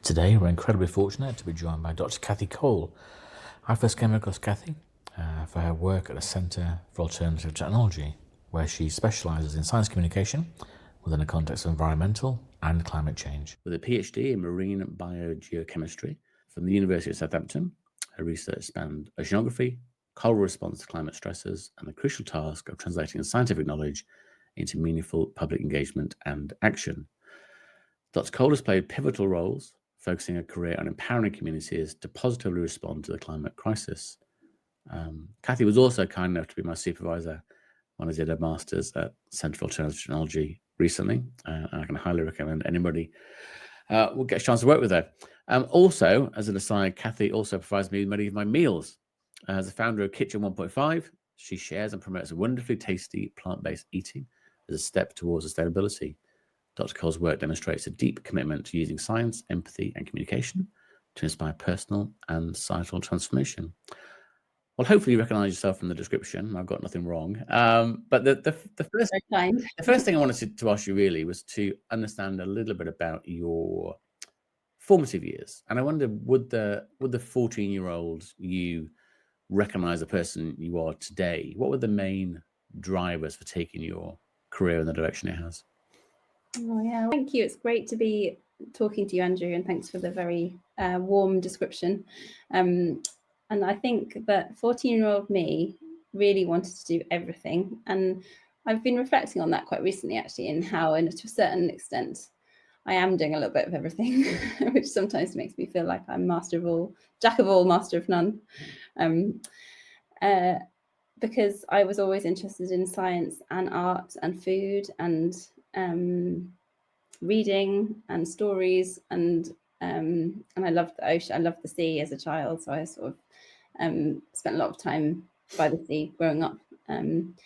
Today we're incredibly fortunate to be joined by Dr. Cathy Cole. I first came across Cathy for her work at the Centre for Alternative Technology, where she specialises in science communication within the context of environmental and climate change. With a PhD in marine biogeochemistry from the University of Southampton, her research spanned oceanography, coral response to climate stresses, and the crucial task of translating scientific knowledge into meaningful public engagement and action. Dr. Cole has played pivotal roles, focusing her career on empowering communities to positively respond to the climate crisis. Cathy was also kind enough to be my supervisor when I did a master's at Centre for Alternative Technology recently, and I can highly recommend anybody will get a chance to work with her. Also, as an aside, Cathy also provides me with many of my meals. As a founder of Kitchen 1.5, she shares and promotes wonderfully tasty plant-based eating as a step towards sustainability. Dr. Cole's work demonstrates a deep commitment to using science, empathy, and communication to inspire personal and societal transformation. Well, hopefully you recognise yourself from the description. I've got nothing wrong. But the first thing I wanted to ask you really was to understand a little bit about your formative years. And I wonder, would the 14-year-old you recognise the person you are today? What were the main drivers for taking your career in the direction it has? Oh, yeah, thank you. It's great to be talking to you, Andrew, and thanks for the very warm description. And I think that 14-year-old me really wanted to do everything. And I've been reflecting on that quite recently, actually, in how, and to a certain extent, I am doing a little bit of everything, which sometimes makes me feel like I'm master of all, jack of all, master of none. Because I was always interested in science and art and food and reading and stories, and I loved the ocean. I loved the sea as a child, so I sort of spent a lot of time by the sea growing up. Spent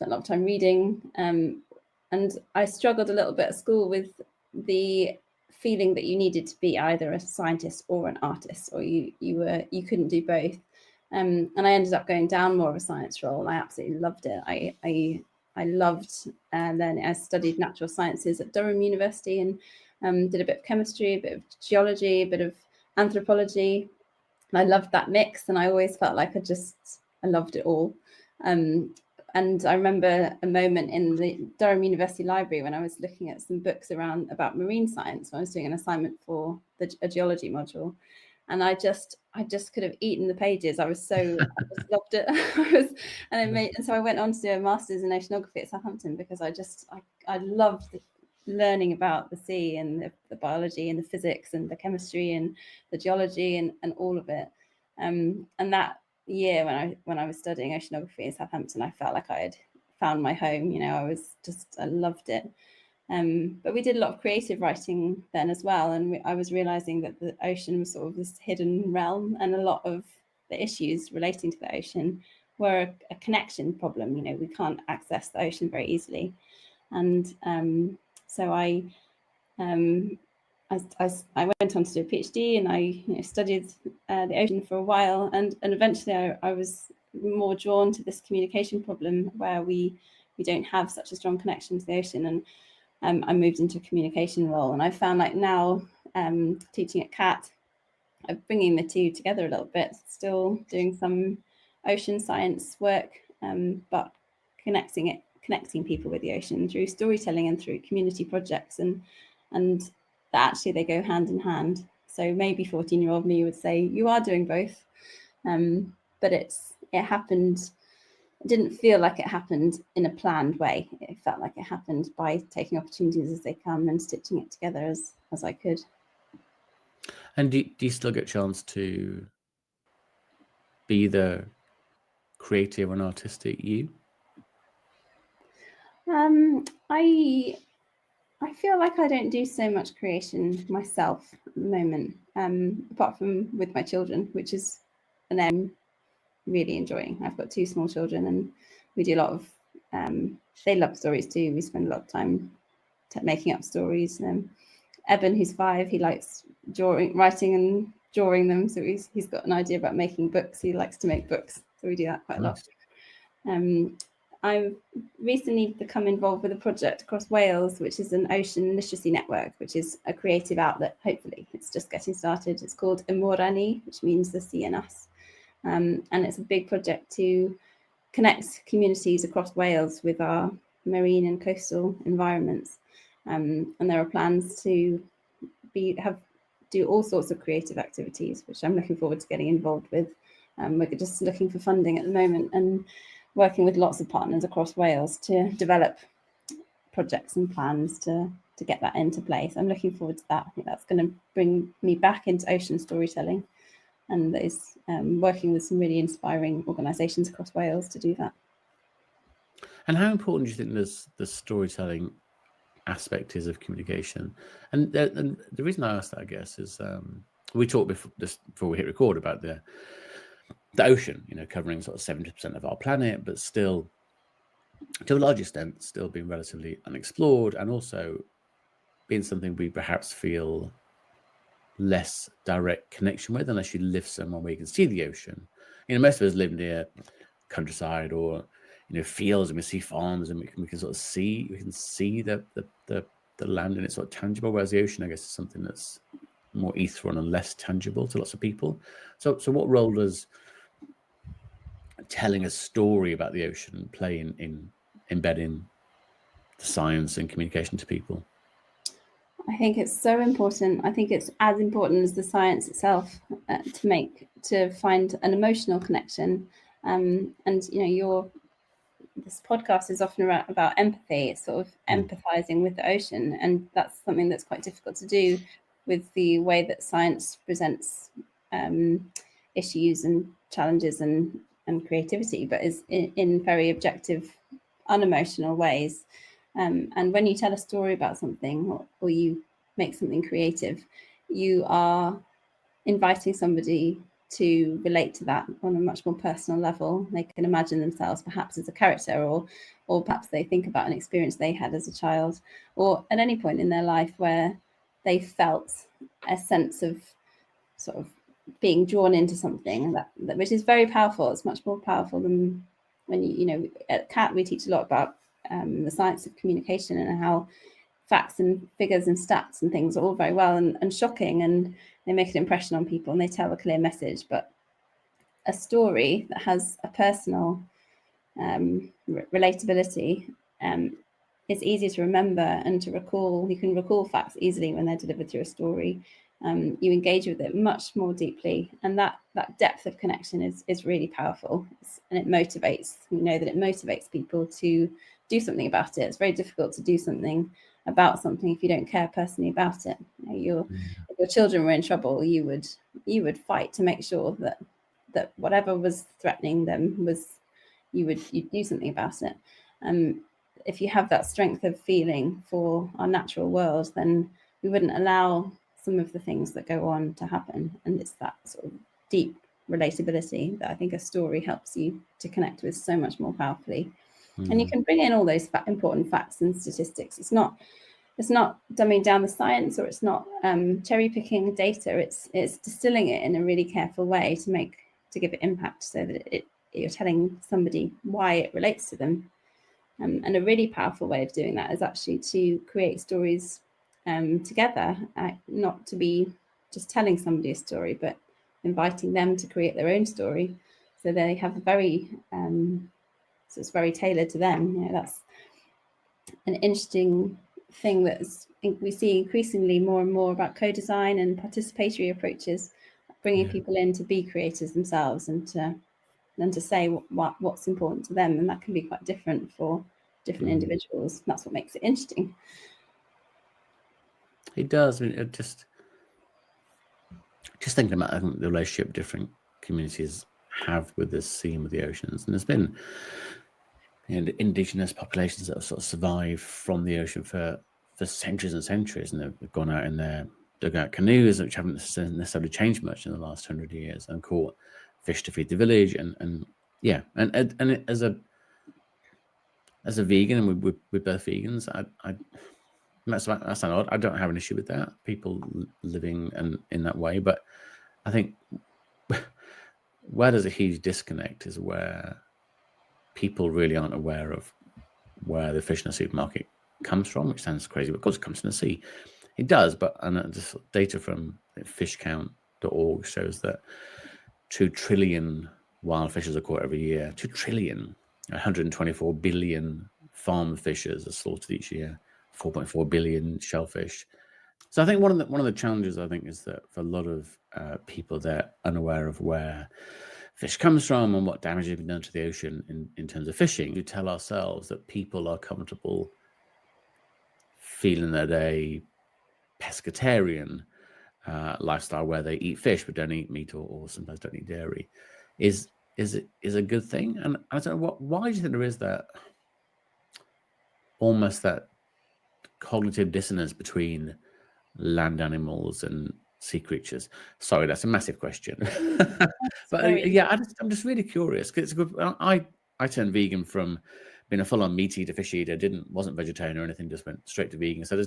a lot of time reading, and I struggled a little bit at school with the feeling that you needed to be either a scientist or an artist, or you couldn't do both. And I ended up going down more of a science role. I absolutely loved it. I loved learning. I studied natural sciences at Durham University and did a bit of chemistry, a bit of geology, a bit of anthropology. And I loved that mix, and I always felt like I loved it all. And I remember a moment in the Durham University Library when I was looking at some books about marine science. When I was doing an assignment for a geology module, and I just could have eaten the pages. I just loved it. And so I went on to do a master's in oceanography at Southampton because I loved learning about the sea and the biology and the physics and the chemistry and the geology and all of it. And that year when I was studying oceanography in Southampton, I felt like I had found my home. I loved it. But we did a lot of creative writing then as well, and I was realizing that the ocean was sort of this hidden realm, and a lot of the issues relating to the ocean were a connection problem. We can't access the ocean very easily, and so I went on to do a PhD, and I studied the ocean for a while, and eventually I was more drawn to this communication problem where we don't have such a strong connection to the ocean, and I moved into a communication role. And I found like now teaching at CAT, I'm bringing the two together a little bit, still doing some ocean science work, but connecting people with the ocean through storytelling and through community projects, and that actually they go hand in hand. So maybe 14-year-old me would say you are doing both, but it happened. It didn't feel like it happened in a planned way. It felt like it happened by taking opportunities as they come and stitching it together as I could. And do you still get a chance to be the creative and artistic you? I feel like I don't do so much creation myself at the moment, apart from with my children, which is an I'm really enjoying. I've got two small children, and we do a lot of. They love stories too. We spend a lot of time making up stories. Eben, who's 5, he likes writing and drawing them. So he's got an idea about making books. He likes to make books, so we do that quite a lot. I've recently become involved with a project across Wales, which is an ocean literacy network, which is a creative outlet. Hopefully, it's just getting started. It's called Ymorani, which means the sea and us. And it's a big project to connect communities across Wales with our marine and coastal environments. And there are plans to do all sorts of creative activities, which I'm looking forward to getting involved with. We're just looking for funding at the moment and working with lots of partners across Wales to develop projects and plans to get that into place. I'm looking forward to that. I think that's going to bring me back into ocean storytelling, and is working with some really inspiring organisations across Wales to do that. And how important do you think the storytelling aspect is of communication? And the reason I ask that, I guess, is we talked before we hit record about the ocean, covering sort of 70% of our planet, but still, to a large extent, still being relatively unexplored, and also being something we perhaps feel less direct connection with, unless you live somewhere where you can see the ocean. Most of us live near countryside or fields, and we see farms, and we can sort of see the land, and it's sort of tangible. Whereas the ocean, I guess, is something that's more ethereal and less tangible to lots of people. So what role does telling a story about the ocean play in embedding the science and communication to people? I think it's so important. I think it's as important as the science itself to find an emotional connection. And this podcast is often about empathy. It's sort of empathizing with the ocean, and that's something that's quite difficult to do with the way that science presents issues and challenges and creativity, but is in very objective, unemotional ways. And when you tell a story about something, or you make something creative, you are inviting somebody to relate to that on a much more personal level. They can imagine themselves perhaps as a character, or perhaps they think about an experience they had as a child, or at any point in their life where they felt a sense of sort of being drawn into something, that which is very powerful. It's much more powerful than when at CAT we teach a lot about the science of communication, and how facts and figures and stats and things are all very well and shocking, and they make an impression on people and they tell a clear message. But a story that has a personal relatability is easier to remember and to recall. You can recall facts easily when they're delivered through a story. You engage with it much more deeply, and that depth of connection is really powerful, and it motivates. We know that it motivates people to do something about it. It's very difficult to do something about something if you don't care personally about it. If your children were in trouble, you would fight to make sure that whatever was threatening them you'd do something about it. If you have that strength of feeling for our natural world, then we wouldn't allow some of the things that go on to happen. And it's that sort of deep relatability that I think a story helps you to connect with so much more powerfully. And you can bring in all those important facts and statistics. It's not dumbing down the science, or it's not cherry picking data. It's distilling it in a really careful way to give it impact, so that you're telling somebody why it relates to them. And a really powerful way of doing that is actually to create stories together, not to be just telling somebody a story, but inviting them to create their own story, so they have so it's very tailored to them. That's an interesting thing that we see increasingly more and more about co-design and participatory approaches, bringing people in to be creators themselves and to say what's important to them, and that can be quite different for different individuals. That's what makes it interesting. It does. I mean, just thinking about, I think, the relationship different communities have with the sea and with the oceans, and there's been indigenous populations that have sort of survived from the ocean for centuries and centuries, and they've gone out in their dugout canoes, which haven't necessarily changed much in the last 100 years, and caught fish to feed the village, and as a vegan, and we're both vegans, that's not odd. I don't have an issue with that, people living in that way, but I think where there's a huge disconnect is where people really aren't aware of where the fish in the supermarket comes from, which sounds crazy, but of course it comes from the sea. It does, but just data from fishcount.org shows that 2 trillion wild fishes are caught every year. 2 trillion, 124 billion farm fishes are slaughtered each year, 4.4 billion shellfish. So I think one of the challenges, I think, is that for a lot of people, they're unaware of where fish comes from and what damage has been done to the ocean in terms of fishing. We tell ourselves that people are comfortable feeling that a pescatarian lifestyle where they eat fish but don't eat meat or sometimes don't eat dairy is a good thing. And I don't know, why do you think there is that almost that cognitive dissonance between land animals and sea creatures? Sorry, that's a massive question. But yeah, I'm just really curious because it's good. I turned vegan from being a full-on meat eater, fish eater, wasn't vegetarian or anything, just went straight to vegan. So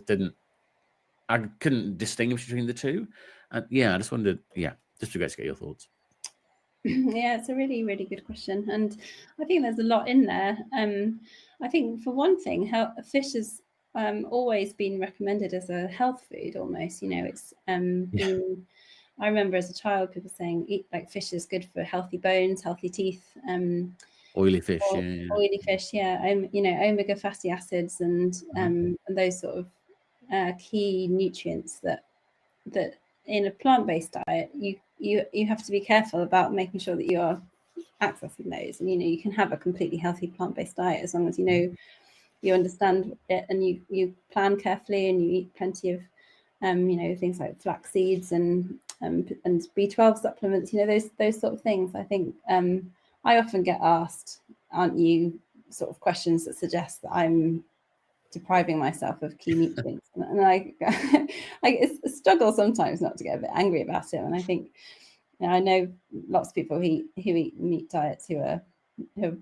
I couldn't distinguish between the two. And yeah, I just wondered, just be great to get your thoughts. Yeah, it's a really, really good question. And I think there's a lot in there. I think for one thing, fish has always been recommended as a health food almost, it's been, I remember as a child, people saying eat like fish is good for healthy bones, healthy teeth. Oily fish, Oily fish, omega fatty acids and those sort of key nutrients that in a plant-based diet you have to be careful about making sure that you are accessing those, and you can have a completely healthy plant-based diet as long as you understand it and you plan carefully and you eat plenty of things like flax seeds and B12 supplements, those sort of things. I think I often get asked, aren't you, sort of questions that suggest that I'm depriving myself of key nutrients, and I struggle sometimes not to get a bit angry about it. And I think I know lots of people who eat meat diets who are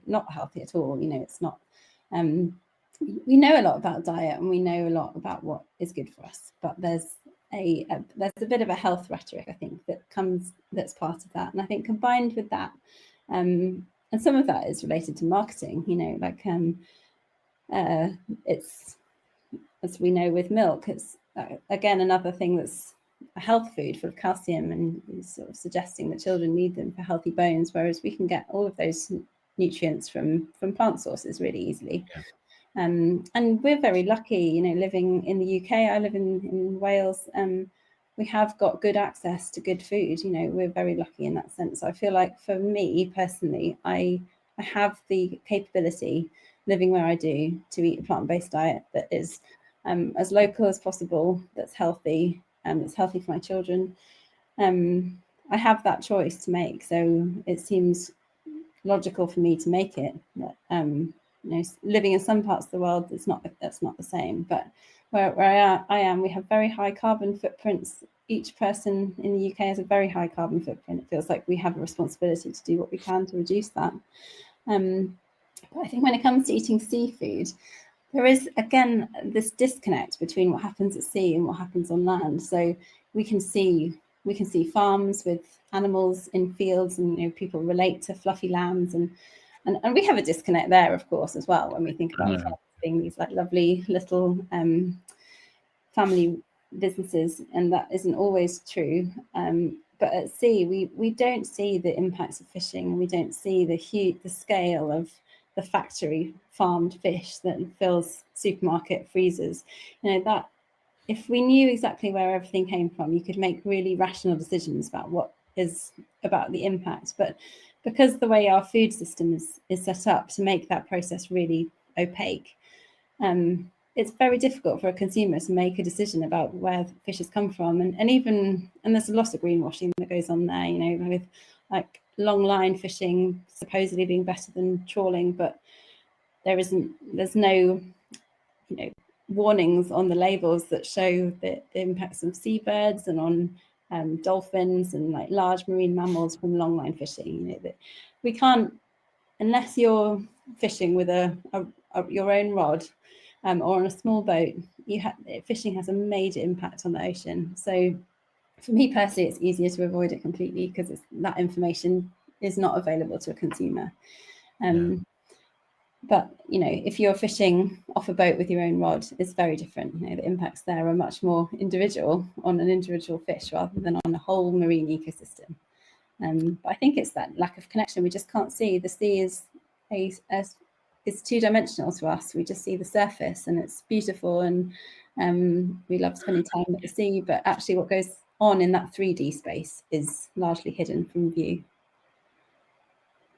not healthy at all. It's not. We know a lot about diet and we know a lot about what is good for us, but there's a bit of a health rhetoric, I think, that's part of that. And I think combined with that, and some of that is related to marketing. It's, as we know with milk, it's again another thing that's a health food full of calcium and sort of suggesting that children need them for healthy bones, whereas we can get all of those nutrients from plant sources really easily. And we're very lucky, living in the UK. I live in Wales. We have got good access to good food. We're very lucky in that sense. I feel like for me personally, I have the capability, living where I do, to eat a plant-based diet that is as local as possible, that's healthy, that's healthy for my children. I have that choice to make, so it seems logical for me to make it. Living in some parts of the world, that's not the same. But where I am, we have very high carbon footprints. Each person in the UK has a very high carbon footprint. It feels like we have a responsibility to do what we can to reduce that. But I think when it comes to eating seafood, there is, again, this disconnect between what happens at sea and what happens on land. So we can see farms with animals in fields, and people relate to fluffy lambs, and we have a disconnect there, of course, as well, when we think about farms being these like lovely little family businesses, and that isn't always true. But at sea, we don't see the impacts of fishing. We don't see the scale of the factory farmed fish that fills supermarket freezers. That if we knew exactly where everything came from, you could make really rational decisions about the impact. But because the way our food system is set up to make that process really opaque, it's very difficult for a consumer to make a decision about where fishes come from. And there's a lot of greenwashing that goes on there, with like long line fishing supposedly being better than trawling, but there's no warnings on the labels that show the impacts of seabirds and on dolphins and like large marine mammals from long line fishing. That we can't, unless you're fishing with your own rod or on a small boat, fishing has a major impact on the ocean. So for me personally, it's easier to avoid it completely because that information is not available to a consumer. But if you're fishing off a boat with your own rod, it's very different. The impacts there are much more individual on an individual fish rather than on a whole marine ecosystem. But I think it's that lack of connection. We just can't see. The sea is it's two-dimensional to us. We just see the surface, and it's beautiful, and we love spending time at the sea. But actually, what goes on in that 3D space is largely hidden from view.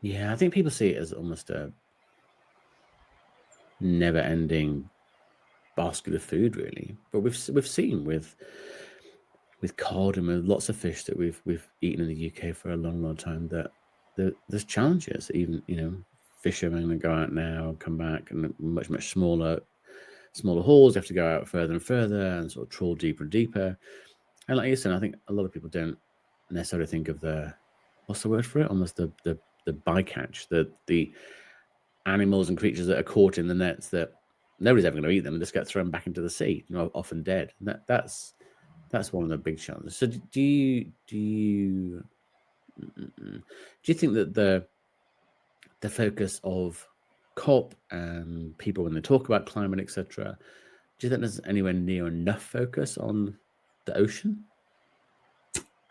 Yeah, I think people see it as almost a never-ending basket of food, really. But we've seen with cod and with lots of fish that we've eaten in the UK for a long time that there's challenges. Even fish are going to go out now and come back, and much smaller hauls. They have to go out further and further and sort of trawl deeper and deeper. And like you said, I think a lot of people don't necessarily think of what's the word for it? Almost the bycatch, the animals and creatures that are caught in the nets that nobody's ever going to eat them and just get thrown back into the sea, often dead. And that's one of the big challenges. So do you think that the focus of COP and people when they talk about climate, etc., do you think there's anywhere near enough focus on the ocean?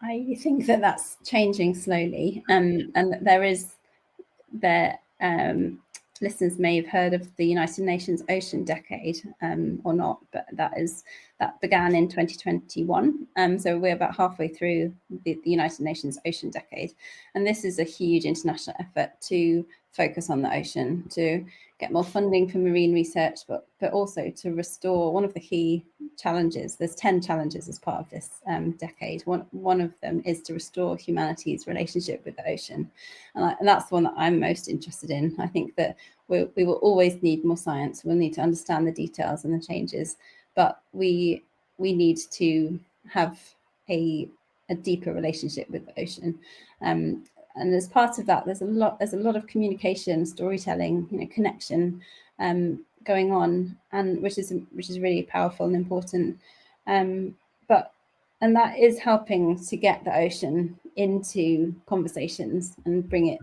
I think that's changing slowly, and listeners may have heard of the United Nations Ocean Decade or not, but that began in 2021. So we're about halfway through the United Nations Ocean Decade, and this is a huge international effort to focus on the ocean, to get more funding for marine research, but also to restore one of the key challenges. There's 10 challenges as part of this decade. One of them is to restore humanity's relationship with the ocean, and that's the one that I'm most interested in. I think that we will always need more science. We'll need to understand the details and the changes, but we need to have a deeper relationship with the ocean. And as part of that, there's a lot of communication, storytelling, connection going on, and which is really powerful and important. And that is helping to get the ocean into conversations and bring it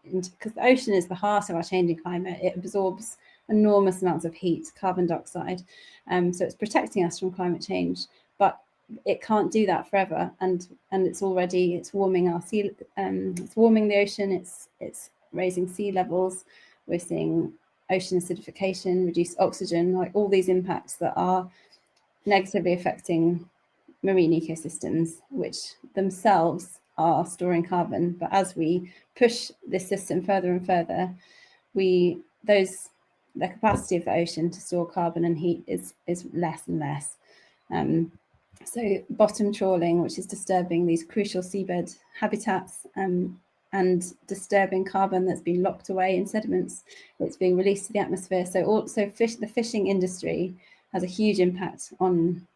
into, because the ocean is the heart of our changing climate. It absorbs enormous amounts of heat, carbon dioxide, so it's protecting us from climate change, but it can't do that forever, and it's warming our sea, it's warming the ocean, it's raising sea levels, we're seeing ocean acidification, reduced oxygen, like all these impacts that are negatively affecting marine ecosystems, which themselves are storing carbon. But as we push this system further and further, the capacity of the ocean to store carbon and heat is less and less. So bottom trawling, which is disturbing these crucial seabed habitats, and disturbing carbon that's been locked away in sediments, it's being released to the atmosphere. So the fishing industry has a huge impact on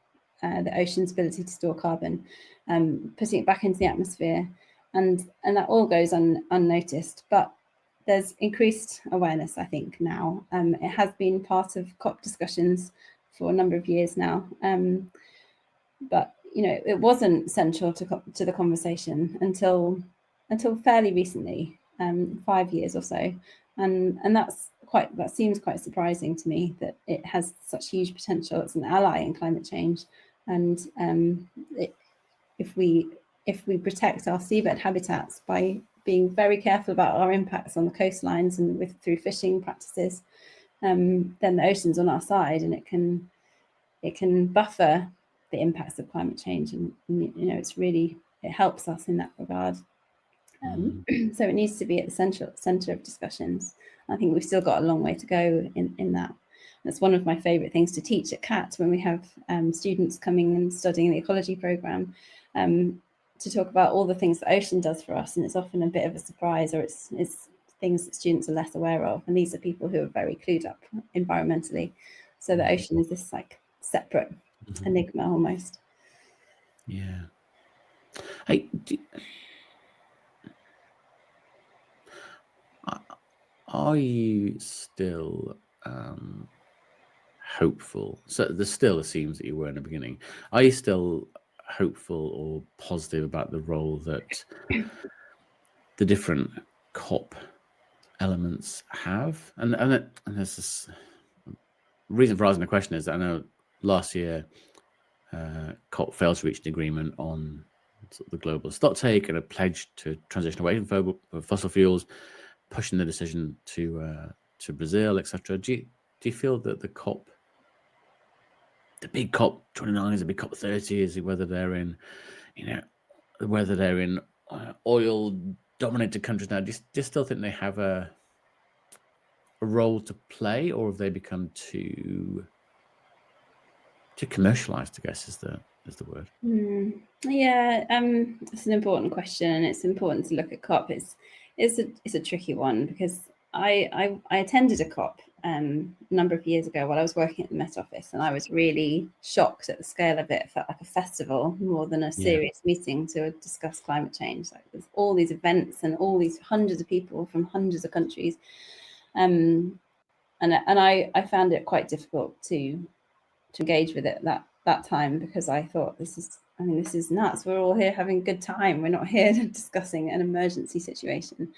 the ocean's ability to store carbon, putting it back into the atmosphere, and that all goes unnoticed. But there's increased awareness, I think, now. It has been part of COP discussions for a number of years now, but it wasn't central to the conversation until fairly recently, 5 years or so, and that seems quite surprising to me, that it has such huge potential. It's an ally in climate change, and if we protect our seabed habitats by being very careful about our impacts on the coastlines and through fishing practices, then the ocean's on our side, and it can buffer the impacts of climate change, and it helps us in that regard. So it needs to be at the center of discussions. I think we've still got a long way to go in that. That's one of my favorite things to teach at CAT, when we have students coming and studying the ecology program, to talk about all the things the ocean does for us. And it's often a bit of a surprise, or it's things that students are less aware of. And these are people who are very clued up environmentally. So the ocean is this like separate enigma almost. Yeah. Hey, are you still hopeful? So there still seems that you were in the beginning. Are you still hopeful or positive about the role that the different COP elements have? And there's this reason for asking the question is that I know last year COP failed to reach an agreement on sort of the global stock take and a pledge to transition away from fossil fuels, pushing the decision to Brazil, etc. Do you feel that the big COP 29 is a big COP 30? Is it whether they're in, oil dominated countries now? Do you still think they have a role to play, or have they become too commercialized, I guess is the word? Yeah, it's an important question, and it's important to look at COP. It's a tricky one because I attended a COP a number of years ago while I was working at the Met Office, and I was really shocked at the scale of it. It felt like a festival more than a serious meeting to discuss climate change. Like there's all these events and all these hundreds of people from hundreds of countries, and I found it quite difficult to engage with it that time, because I thought this is nuts. We're all here having a good time. We're not here discussing an emergency situation.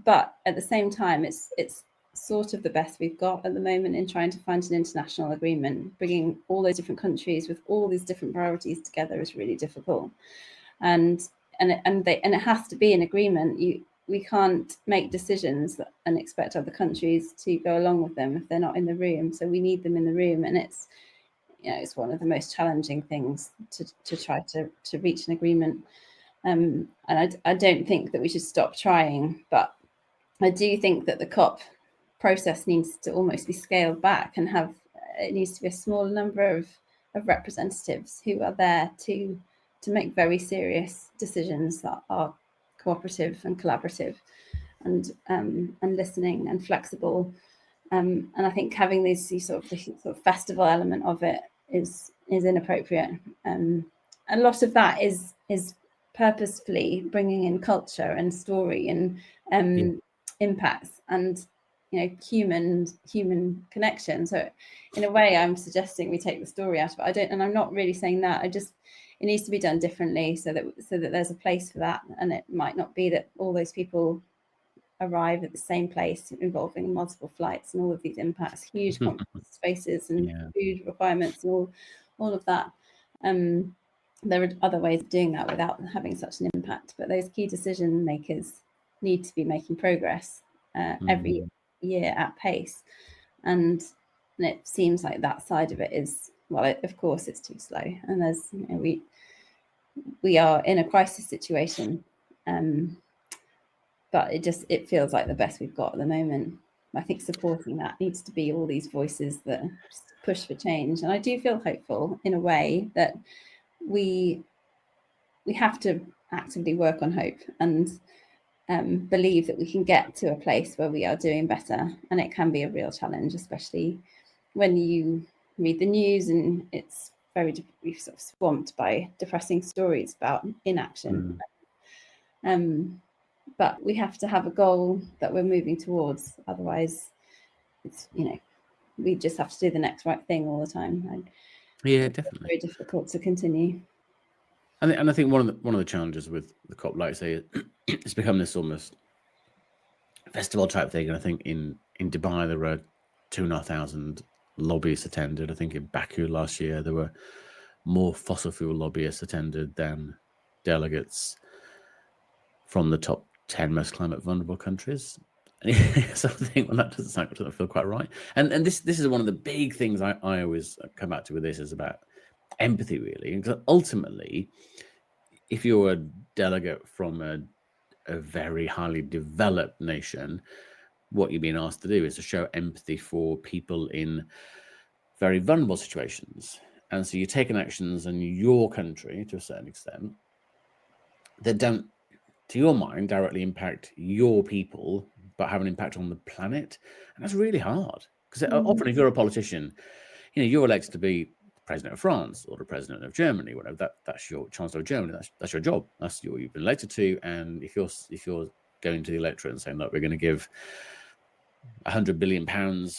But at the same time, it's sort of the best we've got at the moment in trying to find an international agreement. Bringing all those different countries with all these different priorities together is really difficult, and it has to be an agreement. We can't make decisions and expect other countries to go along with them if they're not in the room. So we need them in the room, and it's one of the most challenging things to try to reach an agreement. And I don't think that we should stop trying, but I do think that the COP process needs to almost be scaled back and it needs to be a small number of representatives who are there to make very serious decisions that are cooperative and collaborative and listening and flexible. And I think having this sort of festival element of it is inappropriate. A lot of that is purposefully bringing in culture and story and impacts and human connection. So in a way, I'm suggesting we take the story out of it. I'm not really saying that. It needs to be done differently so that there's a place for that, and it might not be that all those people arrive at the same place involving multiple flights and all of these impacts, huge conference spaces and food requirements and all of that. There are other ways of doing that without having such an impact, but those key decision makers need to be making progress every year at pace, and it seems like that side of it is, well, of course it's too slow, and there's we are in a crisis situation, but it feels like the best we've got at the moment. I think supporting that needs to be all these voices that push for change, and I do feel hopeful in a way that we have to actively work on hope and believe that we can get to a place where we are doing better. And it can be a real challenge, especially when you read the news and it's very sort of swamped by depressing stories about inaction. But we have to have a goal that we're moving towards. Otherwise, it's we just have to do the next right thing all the time. Definitely. It's very difficult to continue. And I think one of the challenges with the COP, like I say, it's become this almost festival type thing. And I think in Dubai there were 2,500 lobbyists attended. I think in Baku last year there were more fossil fuel lobbyists attended than delegates from the top 10 most climate vulnerable countries. So I think, well, that doesn't feel quite right. And this is one of the big things I always come back to with this, is about empathy, really. Because ultimately, if you're a delegate from a very highly developed nation, what you're being asked to do is to show empathy for people in very vulnerable situations. And so you're taking actions in your country to a certain extent that don't, to your mind, directly impact your people, but have an impact on the planet. And that's really hard, because often if you're a politician, you're elected to be president of France or the president of Germany, whatever. That's your chancellor of Germany. That's your job. That's what you've been elected to. And if you're going to the electorate and saying, look, we're going to give £100 billion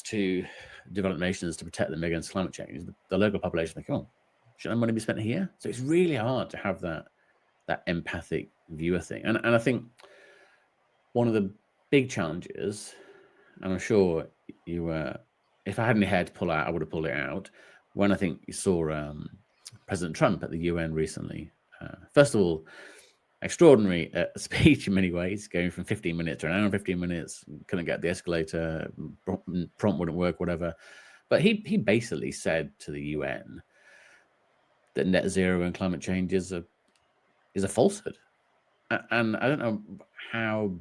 to developed nations to protect them against climate change, the local population think, oh, should that money be spent here? So it's really hard to have that empathic viewer thing. And I think one of the big challenges, and I'm sure you were, if I had any hair to pull out, I would have pulled it out. When I think you saw President Trump at the UN recently, first of all, extraordinary speech in many ways, going from 15 minutes to an hour and 15 minutes, couldn't get the escalator, prompt wouldn't work, whatever. But he basically said to the UN that net zero and climate change is a falsehood. And I don't know how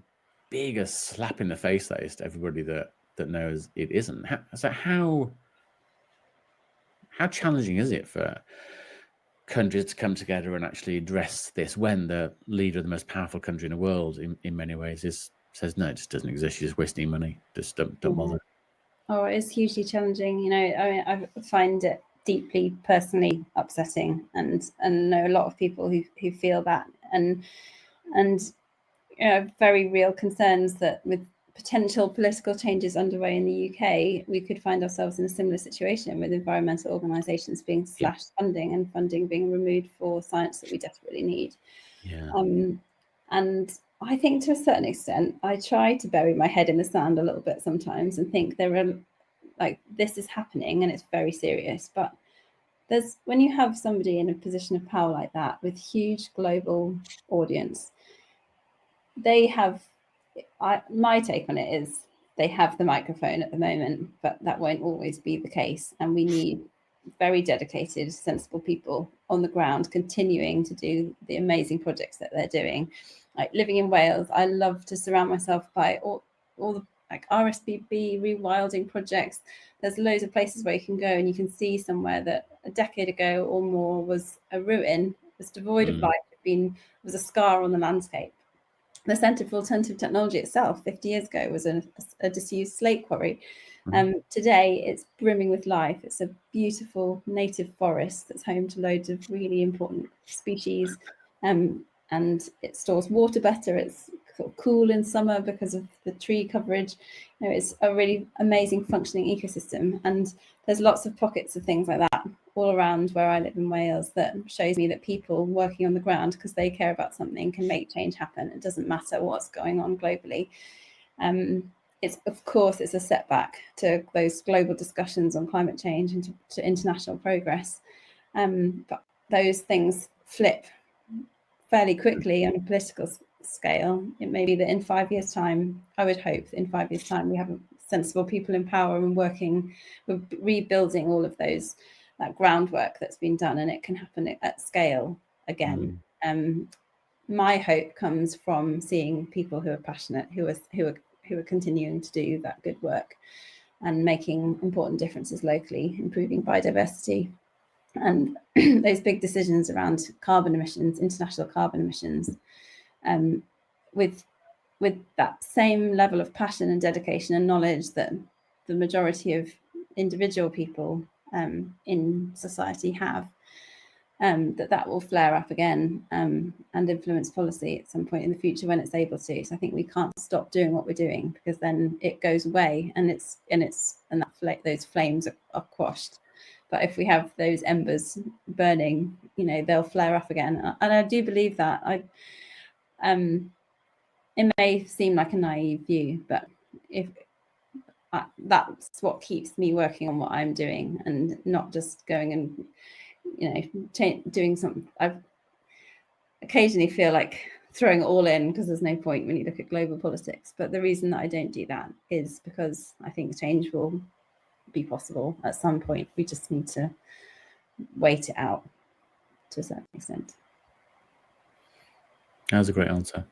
big a slap in the face that is to everybody that knows it isn't. How challenging is it for countries to come together and actually address this when the leader of the most powerful country in the world, in many ways, says no, it just doesn't exist. You're just wasting money. Just don't bother. Oh, it's hugely challenging. You know, I find it deeply personally upsetting, and know a lot of people who feel that, and you know, very real concerns that with potential political changes underway in the UK, we could find ourselves in a similar situation with environmental organisations being slashed funding and funding being removed for science that we desperately need. Yeah. And I think to a certain extent, I try to bury my head in the sand a little bit sometimes and think there are, like, this is happening and it's very serious. But there's, when you have somebody in a position of power like that with huge global audience, they have, my take on it is they have the microphone at the moment, but that won't always be the case. And we need very dedicated, sensible people on the ground continuing to do the amazing projects that they're doing. Like living in Wales, I love to surround myself by all the like RSPB rewilding projects. There's loads of places where you can go and you can see somewhere that a decade ago or more was a ruin, was devoid of life, was a scar on the landscape. The Centre for Alternative Technology itself 50 years ago was a disused slate quarry. Today it's brimming with life. It's a beautiful native forest that's home to loads of really important species, and it stores water better. It's sort of cool in summer because of the tree coverage. You know, it's a really amazing functioning ecosystem, and there's lots of pockets of things like that all around where I live in Wales that shows me that people working on the ground because they care about something can make change happen. It doesn't matter what's going on globally. It's, of course, it's a setback to those global discussions on climate change and to international progress. But those things flip fairly quickly on a political scale. It may be that in 5 years' time, I would hope that in 5 years' time, we have sensible people in power and working, we're rebuilding all of those, that groundwork that's been done, and it can happen at scale again. My hope comes from seeing people who are passionate, who are continuing to do that good work and making important differences locally, improving biodiversity, and those big decisions around carbon emissions, international carbon emissions, with that same level of passion and dedication and knowledge that the majority of individual people in society have, that will flare up again and influence policy at some point in the future when it's able to. So I think we can't stop doing what we're doing, because then it goes away and those flames are quashed. But if we have those embers burning, you know, they'll flare up again. And I do believe that. It may seem like a naive view, but that's what keeps me working on what I'm doing, and not just going and, you know, doing something. I occasionally feel like throwing it all in because there's no point when you look at global politics. But the reason that I don't do that is because I think change will be possible at some point. We just need to wait it out to a certain extent. That was a great answer.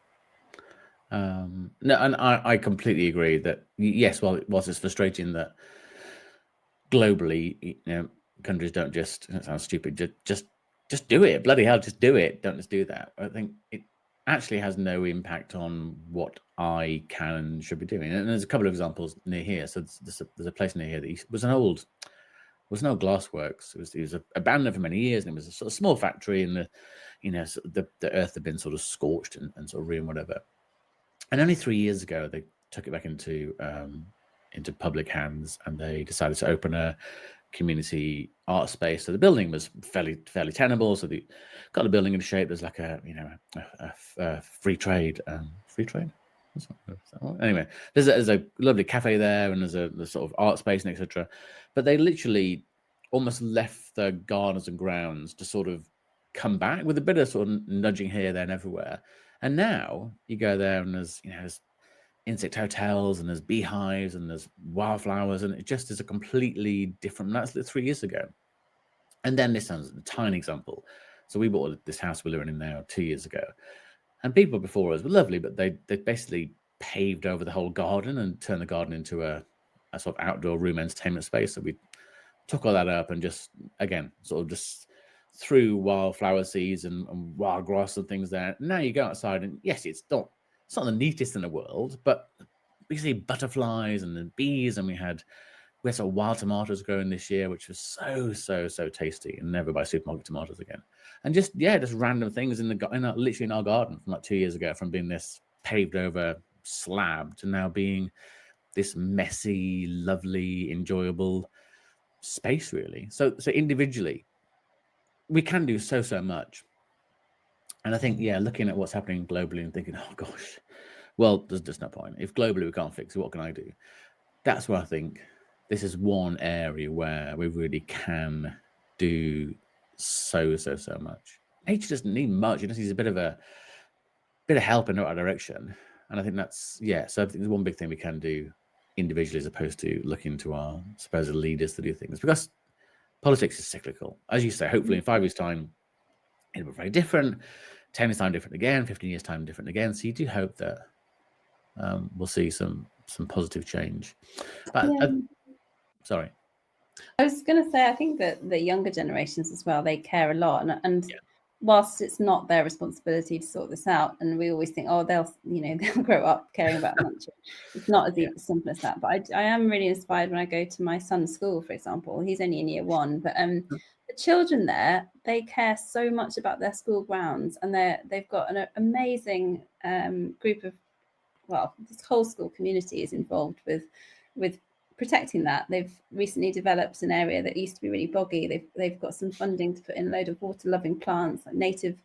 No, and I completely agree that, yes, whilst it's frustrating that globally, you know, countries don't just, that sounds stupid, just do it, bloody hell, just do it, don't just do that. I think it actually has no impact on what I can and should be doing. And there's a couple of examples near here. So there's a place near here that was an old glassworks. It was abandoned for many years, and it was a sort of small factory, and the earth had been sort of scorched and sort of ruined, whatever. And only 3 years ago, they took it back into public hands, and they decided to open a community art space. So the building was fairly tenable. So they got the building into shape. There's like a free trade. Anyway, there's a lovely cafe there, and there's a sort of art space and etc. But they literally almost left their gardens and grounds to sort of come back with a bit of sort of nudging here, there, and everywhere. And now you go there, and there's insect hotels, and there's beehives, and there's wildflowers, and it just is a completely different. That's 3 years ago. And then this sounds a tiny example. So we bought this house we're living in now 2 years ago, and people before us were lovely, but they basically paved over the whole garden and turned the garden into a sort of outdoor room entertainment space. So we took all that up and just, again, sort of just threw wildflower seeds and wild grass and things there. Now you go outside, and yes, it's not the neatest in the world, but we see butterflies and the bees, and we had sort of wild tomatoes growing this year, which was so tasty, and never buy supermarket tomatoes again. And just random things literally in our garden from like 2 years ago, from being this paved over slab to now being this messy, lovely, enjoyable space, really. So individually we can do so much. And I think, looking at what's happening globally and thinking, oh gosh, well, there's just no point. If globally we can't fix it, what can I do? That's where I think this is one area where we really can do so much. Nature doesn't need much. It just needs a bit of help in the right direction. And I think that's, so I think there's one big thing we can do individually, as opposed to looking to our supposed leaders to do things, because politics is cyclical. As you say, hopefully in 5 years' time, it'll be very different. 10 years' time, different again. 15 years' time, different again. So you do hope that we'll see some positive change. But sorry. I was going to say, I think that the younger generations as well, they care a lot. And whilst it's not their responsibility to sort this out, and we always think, oh, they'll grow up caring about nature. It's not as simple as that. But I am really inspired when I go to my son's school, for example. He's only in year 1, but the children there, they care so much about their school grounds, and they've got an amazing group of, this whole school community is involved with protecting that. They've recently developed an area that used to be really boggy. They've got some funding to put in a load of water-loving plants, like native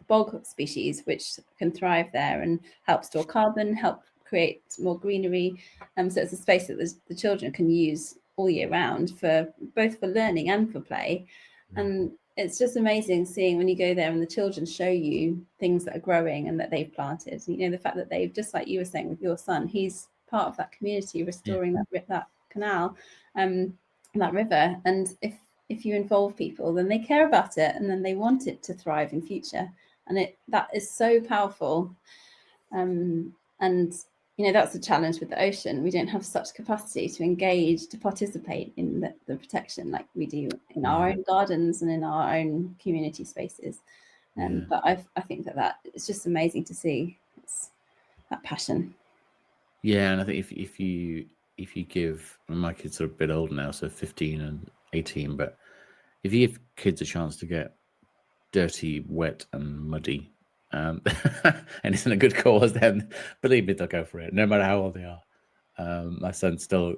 bog species, which can thrive there and help store carbon, help create more greenery. So it's a space that the children can use all year round, for both for learning and for play. And it's just amazing seeing when you go there and the children show you things that are growing and that they've planted. The fact that they've, just like you were saying with your son, he's part of that community restoring that canal, that river. And if you involve people, then they care about it, and then they want it to thrive in future, and that is so powerful. And that's the challenge with the ocean. We don't have such capacity to engage, to participate in the protection like we do in our own gardens and in our own community spaces. But I think that it's just amazing to see. It's that passion. Yeah, and I think if you give, my kids are a bit older now, so 15 and 18, but if you give kids a chance to get dirty, wet, and muddy, and it's in a good cause, then believe me, they'll go for it, no matter how old they are. My son still,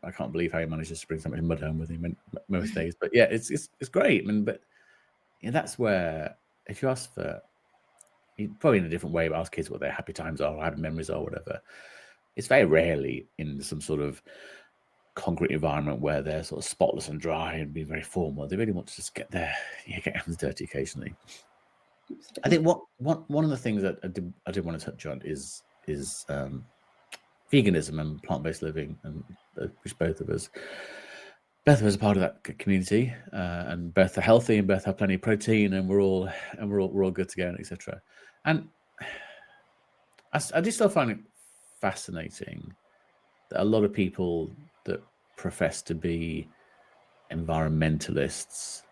I can't believe how he manages to bring so much mud home with him most days. But it's great. But that's where, if you ask for, probably in a different way, but ask kids what their happy times are or happy memories are, or whatever. It's very rarely in some sort of concrete environment where they're sort of spotless and dry and be very formal. They really want to just get their hands dirty occasionally. I think one of the things that I did want to touch on is veganism and plant-based living, and which both of us are part of that community, and both are healthy and both have plenty of protein, and we're all good to go, and etc. And I do still find it fascinating that a lot of people that profess to be environmentalists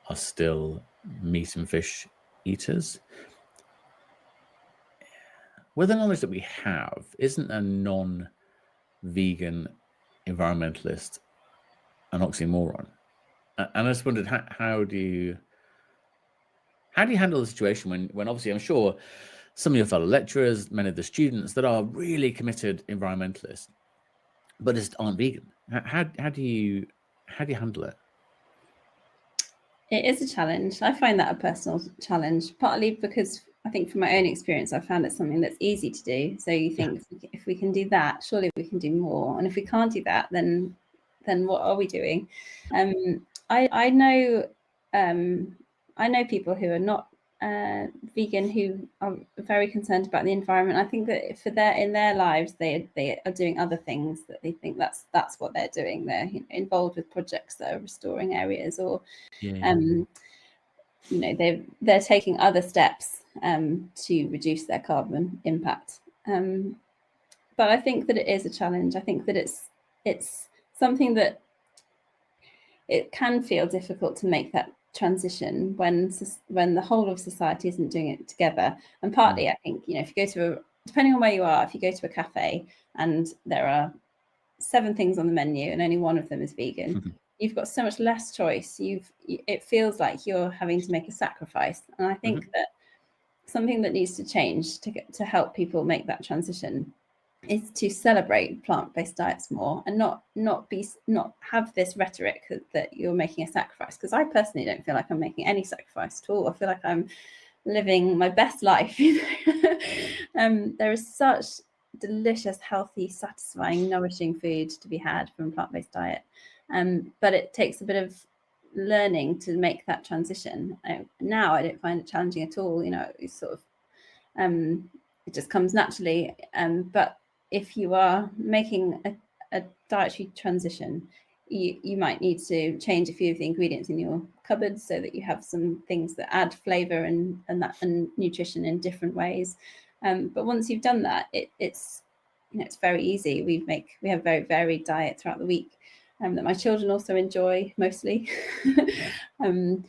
are still meat and fish eaters. With the knowledge that we have, isn't a non-vegan environmentalist an oxymoron? And I just wondered, how do you handle the situation when obviously I'm sure some of your fellow lecturers, many of the students that are really committed environmentalists, but just aren't vegan. How do you handle it? It is a challenge. I find that a personal challenge, partly because I think from my own experience, I found it's something that's easy to do. So you think if we can do that, surely we can do more. And if we can't do that, then what are we doing? I know people who are not vegan who are very concerned about the environment. I think that in their lives they are doing other things that they think that's what they're doing. They're involved with projects that are restoring areas, or they're taking other steps to reduce their carbon impact. But I think that it is a challenge. I think that it's something that it can feel difficult to make that transition when the whole of society isn't doing it together. And partly, I think, if you go to depending on where you are, if you go to a cafe and there are 7 things on the menu and only one of them is vegan, you've got so much less choice. It feels like you're having to make a sacrifice. And I think that something that needs to change to help people make that transition is to celebrate plant-based diets more, and not have this rhetoric that you're making a sacrifice. Because I personally don't feel like I'm making any sacrifice at all. I feel like I'm living my best life. There is such delicious, healthy, satisfying, nourishing food to be had from a plant-based diet, but it takes a bit of learning to make that transition. Now I don't find it challenging at all. It's sort of it just comes naturally. But if you are making a dietary transition, you might need to change a few of the ingredients in your cupboard so that you have some things that add flavor and nutrition in different ways. But once you've done that, it's very easy. We have a very varied diet throughout the week that my children also enjoy mostly. And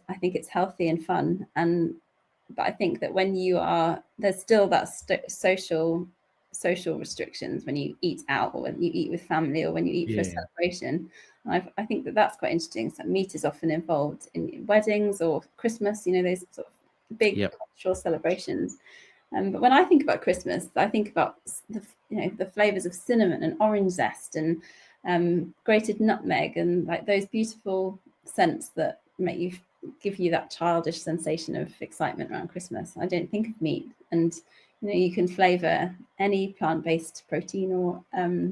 I think it's healthy and fun. But I think that when there's still that social restrictions when you eat out, or when you eat with family, or when you eat for a celebration. I think that's quite interesting. So meat is often involved in weddings or Christmas, those sort of big cultural celebrations. But when I think about Christmas, I think about the flavors of cinnamon and orange zest and grated nutmeg, and like those beautiful scents that give you that childish sensation of excitement around Christmas. I don't think of meat, and you can flavor any plant-based protein or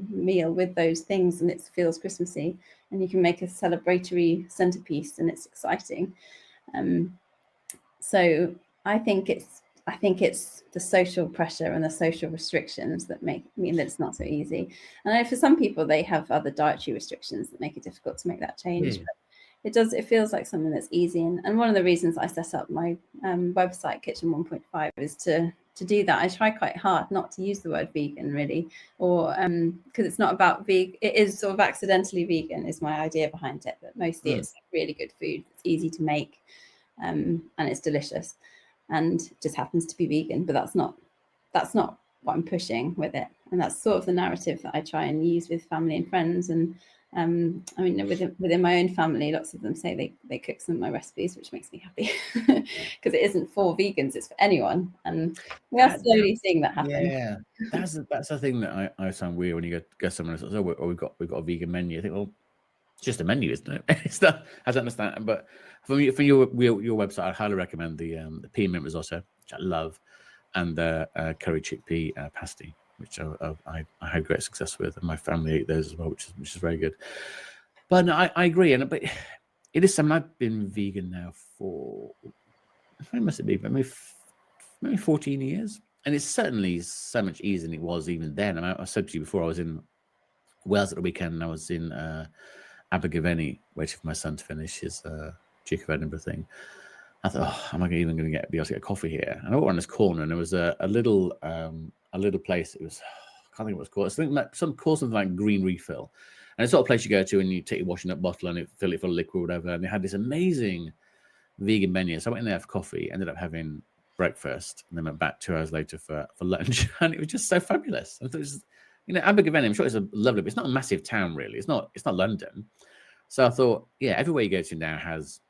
meal with those things, and it feels Christmassy, and you can make a celebratory centerpiece, and it's exciting. So I think it's the social pressure and the social restrictions that mean that it's not so easy. And I know for some people, they have other dietary restrictions that make it difficult to make that change. But it feels like something that's easy. And one of the reasons I set up my website, Kitchen 1.5, is to do that. I try quite hard not to use the word vegan, really, or because it's not about vegan. It is sort of accidentally vegan is my idea behind it, but mostly it's really good food. It's easy to make, and it's delicious, and it just happens to be vegan. But that's not what I'm pushing with it, and that's sort of the narrative that I try and use with family and friends. And I mean, within my own family, lots of them say they cook some of my recipes, which makes me happy, because it isn't for vegans, it's for anyone, and we are slowly seeing that happen. Yeah, that's the thing that I find weird when you go somewhere and says, "Oh, we've got a vegan menu." I think, well, it's just a menu, isn't it? It's not. I don't understand. But for your website, I highly recommend the pea mint risotto, which I love, and the curry chickpea pasty, which I had great success with, and my family ate those as well, which is very good. But no, I agree, but it is something. I've been vegan now for, how must it be? Maybe 14 years, and it's certainly so much easier than it was even then. I said to you before, I was in Wales at the weekend, and I was in Abergavenny waiting for my son to finish his Duke of Edinburgh thing. I thought, oh, am I even going to be able to get a coffee here? And I went on this corner, and there was a little place. It was, I can't think what it's called. It's called something like Green Refill, and it's sort of place you go to and you take your washing up bottle and fill it full of liquid or whatever. And they had this amazing vegan menu. So I went in there for coffee, ended up having breakfast, and then went back 2 hours later for lunch, and it was just so fabulous. I thought it was, Abergavenny, I'm sure it's a lovely, but it's not a massive town really. It's not London. So I thought, yeah, everywhere you go to now has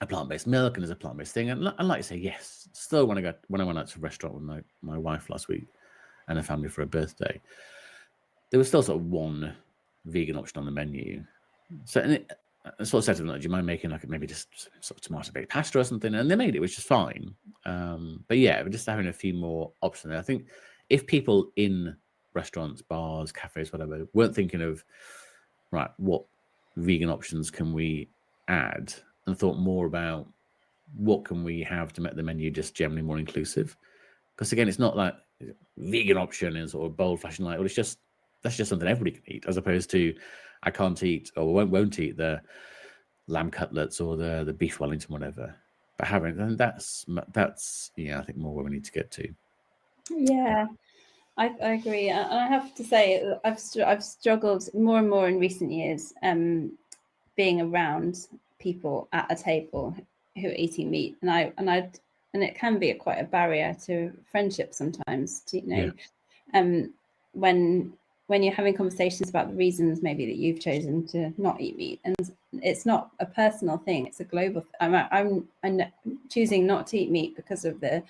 a plant-based milk and there's a plant-based thing. And I like to say, yes, still when I went out to a restaurant with my wife last week and her family for a birthday, there was still sort of one vegan option on the menu. So, and I sort of said to them, do you mind making maybe just sort of tomato baked pasta or something? And they made it, which is fine. But yeah, we're just having a few more options there. I think if people in restaurants, bars, cafes, whatever, weren't thinking of, right, what vegan options can we add, and thought more about what can we have to make the menu just generally more inclusive. Because again, it's not like vegan option in sort of bold fashion, like, well, that's just something everybody can eat, as opposed to I can't eat or won't eat the lamb cutlets or the beef Wellington, whatever. But having, and that's I think more where we need to get to. Yeah, I agree. And I have to say, I've struggled more and more in recent years being around people at a table who are eating meat, and it can be quite a barrier to friendship sometimes. To, when you're having conversations about the reasons maybe that you've chosen to not eat meat, and it's not a personal thing; it's a global. I'm choosing not to eat meat because of the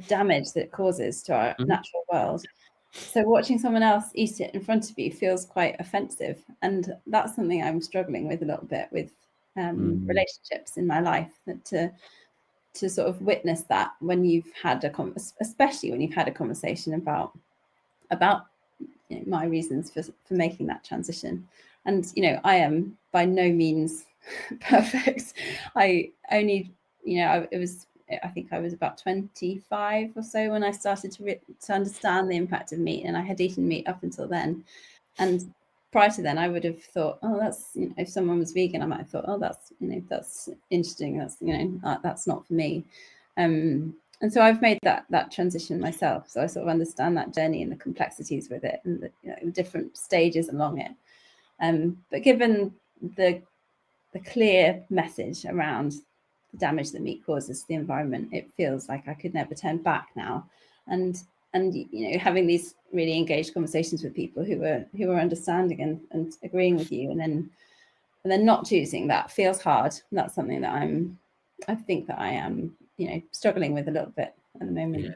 damage that it causes to our natural world. So watching someone else eat it in front of you feels quite offensive, and that's something I'm struggling with a little bit with relationships in my life. That to sort of witness that when you've had especially when you've had a conversation about my reasons for making that transition. And I am by no means perfect. I only I think I was about 25 or so when I started to understand the impact of meat, and I had eaten meat up until then. And prior to then, I would have thought, oh, that's if someone was vegan, I might have thought, oh, that's that's interesting. That's that's not for me. And so I've made that transition myself. So I sort of understand that journey and the complexities with it, and the different stages along it. But given the clear message around the damage that meat causes to the environment, it feels like I could never turn back now. And having these really engaged conversations with people who are understanding and agreeing with you, and then not choosing that feels hard. That's something that I think that I am struggling with a little bit at the moment. Yeah.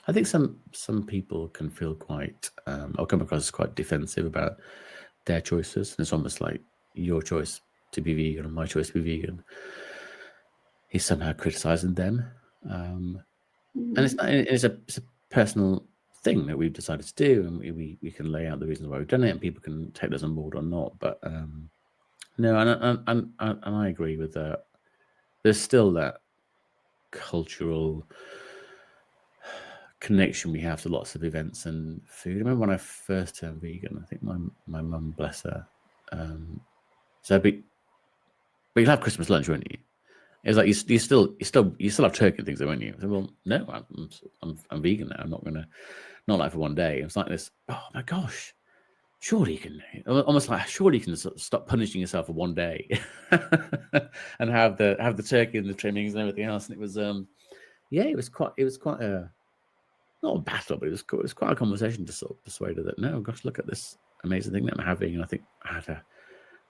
I think some people can feel quite or come across as quite defensive about their choices, and it's almost like your choice to be vegan or my choice to be vegan is somehow criticizing them. And it's a personal thing that we've decided to do, and we can lay out the reasons why we've done it, and people can take this on board or not. But no, and I agree with that. There's still that cultural connection we have to lots of events and food. I remember when I first turned vegan, I think my mum, bless her, but you'll have Christmas lunch, won't you? It's like you still have turkey and things, won't you? I said, well, no, I'm vegan now. I'm not gonna, not like for one day. It's like this. Oh my gosh, surely you can, almost like surely you can stop punishing yourself for one day, and have the turkey and the trimmings and everything else. And it was it was quite a, not a battle, but it was quite a conversation to sort of persuade her that, no, gosh, look at this amazing thing that I'm having. And I think I had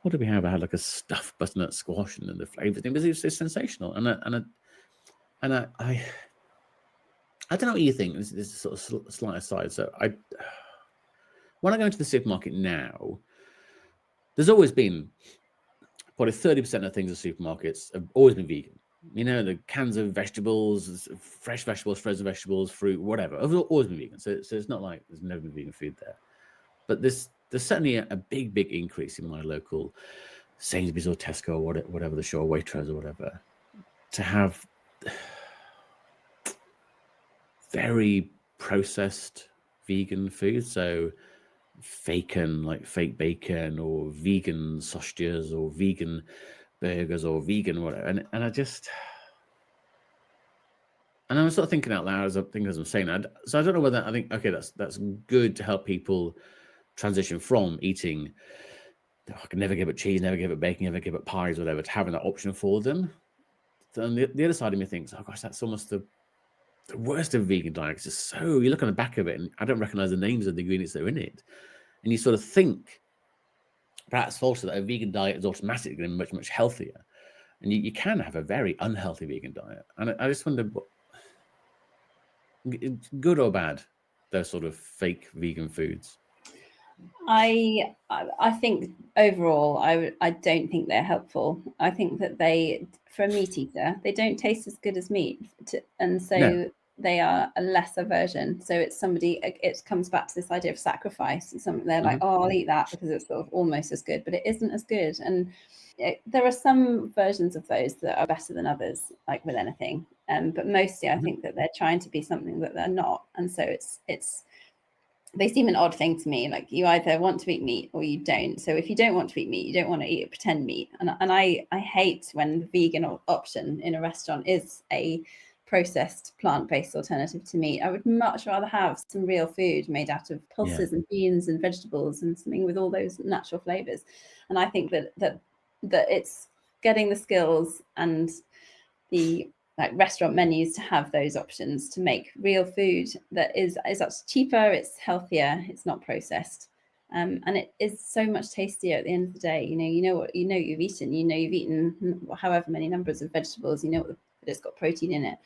what did we have? I had like a stuffed butternut squash, and the flavor thing was sensational. And I don't know what you think. This is sort of slight aside. So when I go into the supermarket now, there's always been probably 30% of things in supermarkets have always been vegan. The cans of vegetables, fresh vegetables, frozen vegetables, fruit, whatever, have always been vegan. So it's not like there's never been vegan food there. But there's certainly a big increase in my local Sainsbury's or Tesco or whatever the show, Waitrose or whatever, to have very processed vegan food. So fake bacon or vegan sausages or vegan burgers or vegan whatever. And I'm sort of thinking out loud as I'm saying that. So I don't know whether I think, okay, that's good to help people transition from eating, I can never give up cheese, never give up bacon, never give up pies, whatever, to having that option for them. And the other side of me thinks, oh gosh, that's almost the worst of vegan diets. It's so, you look on the back of it and I don't recognize the names of the ingredients that are in it. And you sort of think, perhaps falsely, that a vegan diet is automatically going to be much, much healthier. And you can have a very unhealthy vegan diet. And I just wonder, good or bad, those sort of fake vegan foods? I think overall, I don't think they're helpful. I think that for a meat eater, they don't taste as good as meat, and so No. they are a lesser version. So it's it comes back to this idea of sacrifice. And they're like, oh, I'll eat that because it's sort of almost as good, but it isn't as good. And there are some versions of those that are better than others, like with anything. But mostly, I think that they're trying to be something that they're not, and so they seem an odd thing to me. Like, you either want to eat meat or you don't. So if you don't want to eat meat, you don't want to eat a pretend meat. And I hate when the vegan option in a restaurant is a processed plant-based alternative to meat. I would much rather have some real food made out of pulses and beans and vegetables and something with all those natural flavors. And I think that it's getting the skills and the restaurant menus to have those options to make real food that is cheaper, it's healthier, it's not processed, and it is so much tastier at the end of the day. You know what you've eaten. You've eaten however many numbers of vegetables. You know that it's got protein in it,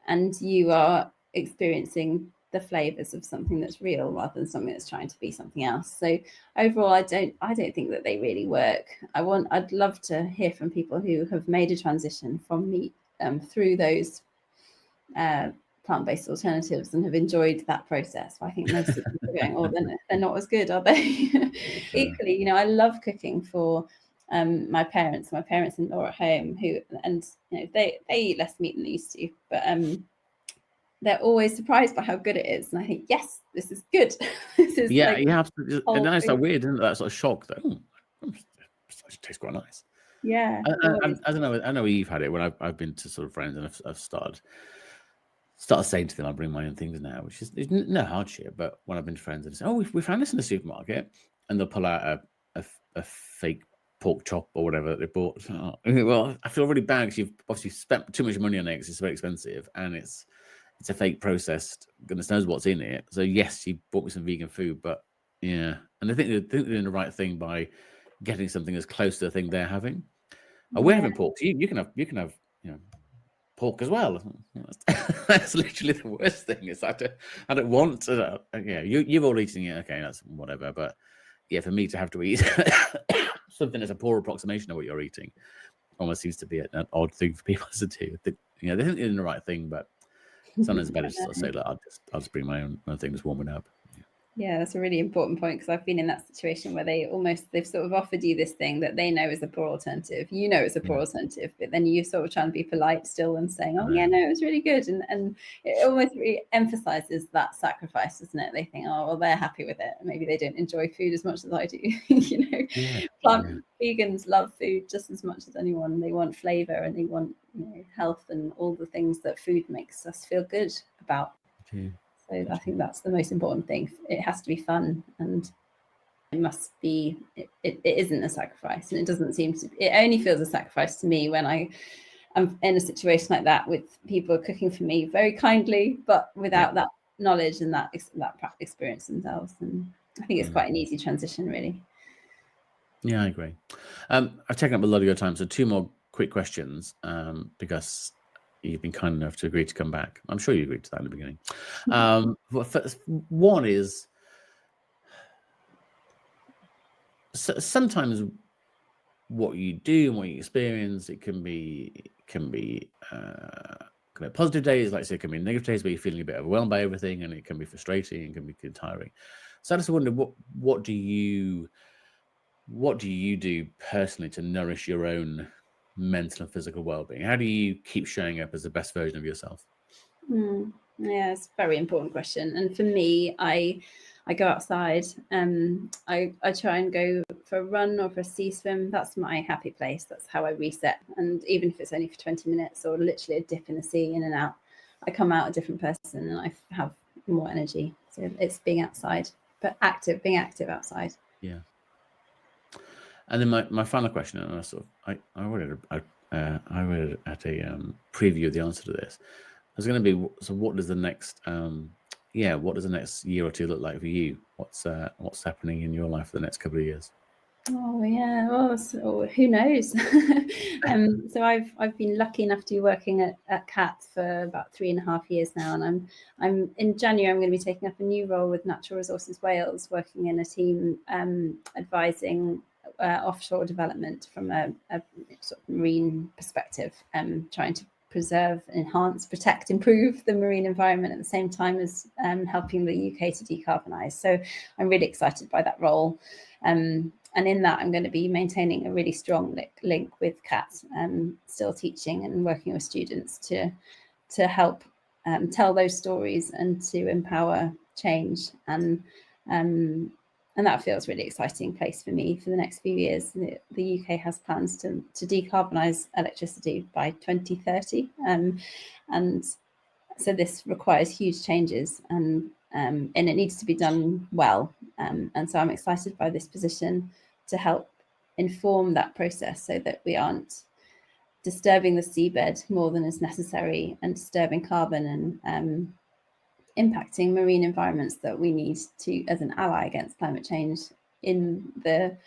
and you are experiencing the flavors of something that's real rather than something that's trying to be something else. So overall, I don't think that they really work. I'd love to hear from people who have made a transition from meat through those plant-based alternatives and have enjoyed that process. I think most of them are going, oh, then they're not as good, are they? Equally, I love cooking for my parents-in-law at home, they eat less meat than they used to, but they're always surprised by how good it is. And I think, yes, this is good. This is absolutely. And that's so weird, isn't it? That sort of shock that it tastes quite nice. Yeah. I don't know. I know you've had it when I've been to sort of friends and I've started saying to them, I bring my own things now, which is no hardship. But when I've been to friends and say, oh, we found this in the supermarket, and they'll pull out a fake pork chop or whatever that they bought. Well, I feel really bad because you've obviously spent too much money on it because it's very expensive and it's a fake processed. Goodness knows what's in it. So yes, you bought me some vegan food, but yeah, and I think they're doing the right thing by getting something as close to the thing they're having. We're having pork. So you can have pork as well. That's literally the worst thing. Is I don't want to. You've all eaten it. Okay, that's whatever. But yeah, for me to have to eat something that's a poor approximation of what you're eating almost seems to be an odd thing for people to do. They think they're doing the right thing, but sometimes it's better to sort of say, look, I'll just bring my own thing that's warming up. Yeah, that's a really important point, because I've been in that situation where they've sort of offered you this thing that they know is a poor alternative. It's a poor alternative, but then you sort of trying to be polite still and saying, oh, yeah, no, it was really good. And it almost really emphasizes that sacrifice, doesn't it? They think, oh, well, they're happy with it. Maybe they don't enjoy food as much as I do. Vegans love food just as much as anyone. They want flavor and they want health and all the things that food makes us feel good about. So I think that's the most important thing. It has to be fun, and it must be. It isn't a sacrifice, and it doesn't seem to. It only feels a sacrifice to me when I'm in a situation like that with people cooking for me very kindly, but without that knowledge and that experience themselves. And I think it's quite an easy transition, really. Yeah, I agree. I've taken up a lot of your time, so 2 more quick questions because you've been kind enough to agree to come back. I'm sure you agreed to that in the beginning. First, one is sometimes what you do and what you experience, it can be positive days, like I say, it can be negative days where you're feeling a bit overwhelmed by everything, and it can be frustrating and can be tiring. So I just wonder, what do you do personally to nourish your own mental and physical well-being? How do you keep showing up as the best version of yourself? Yeah, it's a very important question. And for me, I go outside. I try and go for a run or for a sea swim. That's my happy place. That's how I reset. And even if it's only for 20 minutes or literally a dip in the sea, in and out, I come out a different person and I have more energy. So it's being outside, but being active outside. Yeah. And then my final question, and I read at a preview of the answer to this. There's going to be, so what does the next year or two look like for you? What's happening in your life for the next couple of years? Oh yeah, well, so who knows? So I've been lucky enough to be working at CAT for about 3.5 years now, and I'm in January I'm going to be taking up a new role with Natural Resources Wales, working in a team advising offshore development from a sort of marine perspective, trying to preserve, enhance, protect, improve the marine environment at the same time as helping the UK to decarbonise. So I'm really excited by that role. And in that, I'm going to be maintaining a really strong link with CAT, still teaching and working with students to help tell those stories and to empower change. And that feels really exciting place for me for the next few years. The UK has plans to decarbonise electricity by 2030, and so this requires huge changes, and it needs to be done well. And so I'm excited by this position to help inform that process so that we aren't disturbing the seabed more than is necessary and disturbing carbon and impacting marine environments that we need to as an ally against climate change in the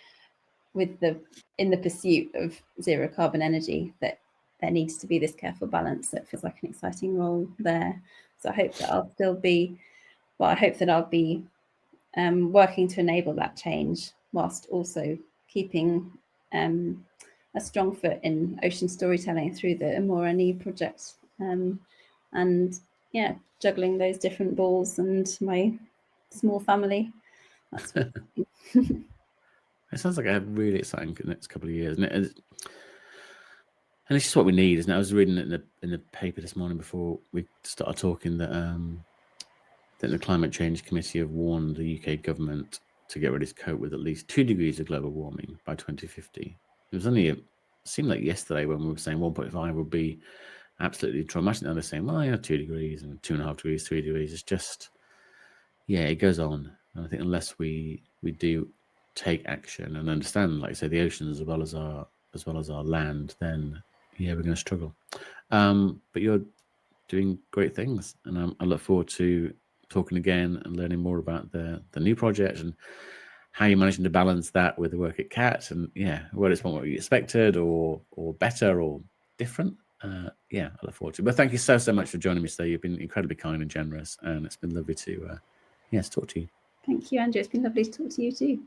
pursuit of zero carbon energy. That there needs to be this careful balance. So it feels like an exciting role there. So I hope that I'll be working to enable that change whilst also keeping a strong foot in ocean storytelling through the Amora Ni project, and yeah, juggling those different balls and my small family. That's what It sounds like a really exciting next couple of years, and it's just what we need, isn't it? I was reading it in the paper this morning before we started talking that the Climate Change Committee have warned the UK government to get ready to cope with at least 2 degrees of global warming by 2050. It was only seemed like yesterday when we were saying 1.5 would be absolutely traumatic. Now they're saying, well, 2 degrees and 2.5 degrees, 3 degrees. It's just, it goes on. And I think unless we do take action and understand, like I say, the oceans as well as our land, then we're going to struggle. But you're doing great things, and I look forward to talking again and learning more about the new project and how you're managing to balance that with the work at CAT, and whether it's what you expected or better or different. I look forward to it. But thank you so much for joining me today. You've been incredibly kind and generous, and it's been lovely to talk to you. Thank you, Andrew. It's been lovely to talk to you too.